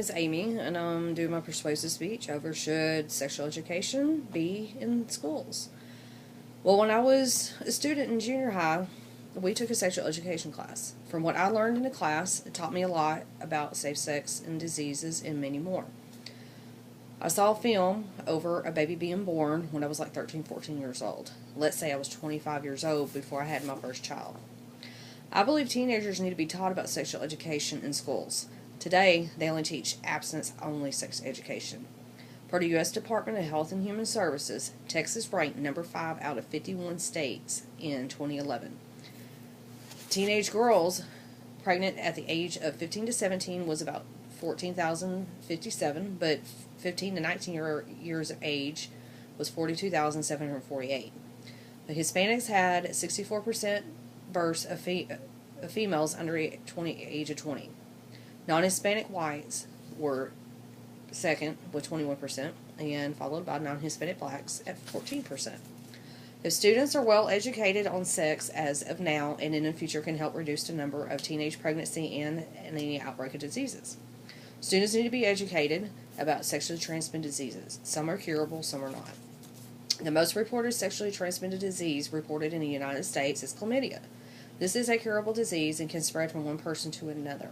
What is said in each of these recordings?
is Amy, and I'm doing my persuasive speech over should sexual education be in schools. Well, when I was a student in junior high, we took a sexual education class. From what I learned in the class, it taught me a lot about safe sex and diseases and many more. I saw a film over a baby being born when I was like 13, 14 years old. Let's say I was 25 years old before I had my first child. I believe teenagers need to be taught about sexual education in schools. Today, they only teach abstinence-only sex education. Per the U.S. Department of Health and Human Services, Texas ranked number 5 out of 51 states in 2011. Teenage girls pregnant at the age of 15 to 17 was about 14,057, but 15 to 19 years of age was 42,748. The Hispanics had 64% births of females under age of 20. Non-Hispanic whites were second with 21%, and followed by non-Hispanic blacks at 14%. If students are well educated on sex as of now and in the future can help reduce the number of teenage pregnancy and any outbreak of diseases. Students need to be educated about sexually transmitted diseases. Some are curable, some are not. The most reported sexually transmitted disease reported in the United States is chlamydia. This is a curable disease and can spread from one person to another.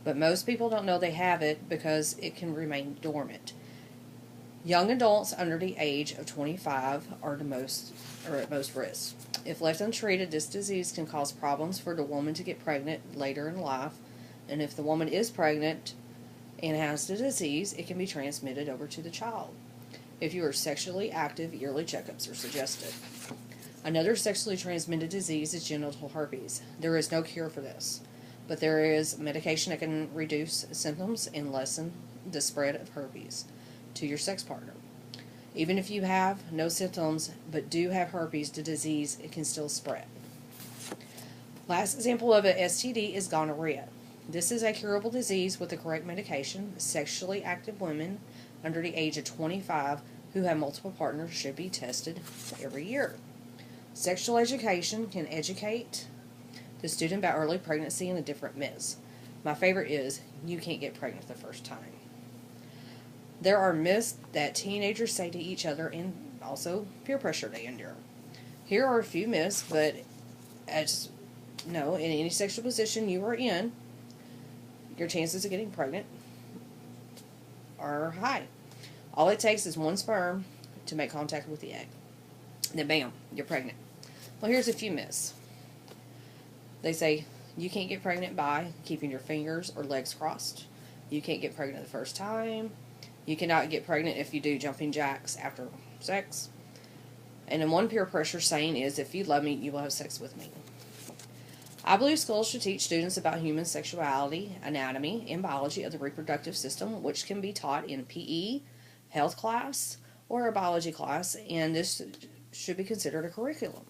But most people don't know they have it because it can remain dormant. Young adults under the age of 25 are at most risk. If left untreated, this disease can cause problems for the woman to get pregnant later in life, and if the woman is pregnant and has the disease, it can be transmitted over to the child. If you are sexually active, yearly checkups are suggested. Another sexually transmitted disease is genital herpes. There is no cure for this, but there is medication that can reduce symptoms and lessen the spread of herpes to your sex partner. Even if you have no symptoms but do have herpes, the disease, it can still spread. Last example of an STD is gonorrhea. This is a curable disease with the correct medication. Sexually active women under the age of 25 who have multiple partners should be tested every year. Sexual education can educate the student about early pregnancy and the different myths. My favorite is, you can't get pregnant the first time. There are myths that teenagers say to each other and also peer pressure they endure. Here are a few myths, but as you know, in any sexual position you are in, your chances of getting pregnant are high. All it takes is one sperm to make contact with the egg. Then bam, you're pregnant. Well, here's a few myths. They say you can't get pregnant by keeping your fingers or legs crossed. You can't get pregnant the first time. You cannot get pregnant if you do jumping jacks after sex. And then one peer pressure saying is, if you love me, you will have sex with me. I believe schools should teach students about human sexuality, anatomy, and biology of the reproductive system, which can be taught in PE, health class, or a biology class, and this should be considered a curriculum.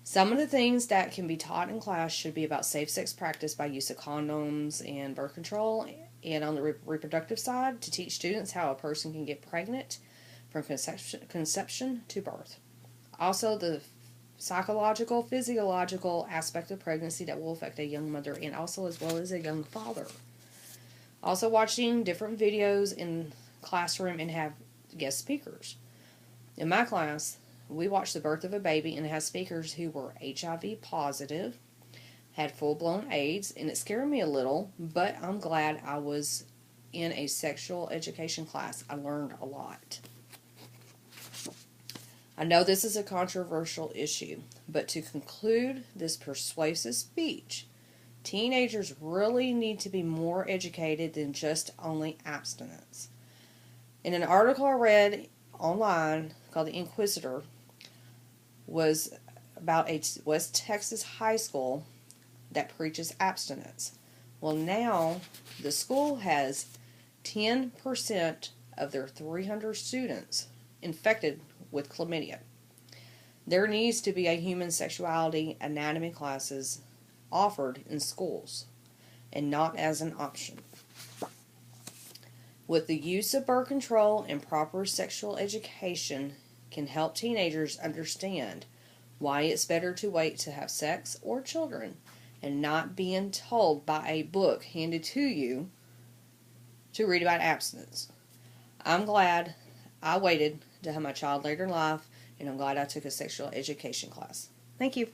Some of the things that can be taught in class should be about safe sex practice by use of condoms and birth control, and on the reproductive side, to teach students how a person can get pregnant from conception to birth. Also, the psychological, physiological aspect of pregnancy that will affect a young mother and also as well as a young father. Also, watching different videos in classroom and have guest speakers. In my class, we watched the birth of a baby and it had speakers who were HIV positive, had full-blown AIDS, and it scared me a little, but I'm glad I was in a sexual education class. I learned a lot. I know this is a controversial issue, but to conclude this persuasive speech, teenagers really need to be more educated than just only abstinence. In an article I read online called The Inquisitor, was about a West Texas high school that preaches abstinence. Well, now the school has 10% of their 300 students infected with chlamydia. There needs to be a human sexuality anatomy classes offered in schools and not as an option. With the use of birth control and proper sexual education can help teenagers understand why it's better to wait to have sex or children and not being told by a book handed to you to read about abstinence. I'm glad I waited to have my child later in life, and I'm glad I took a sexual education class. Thank you.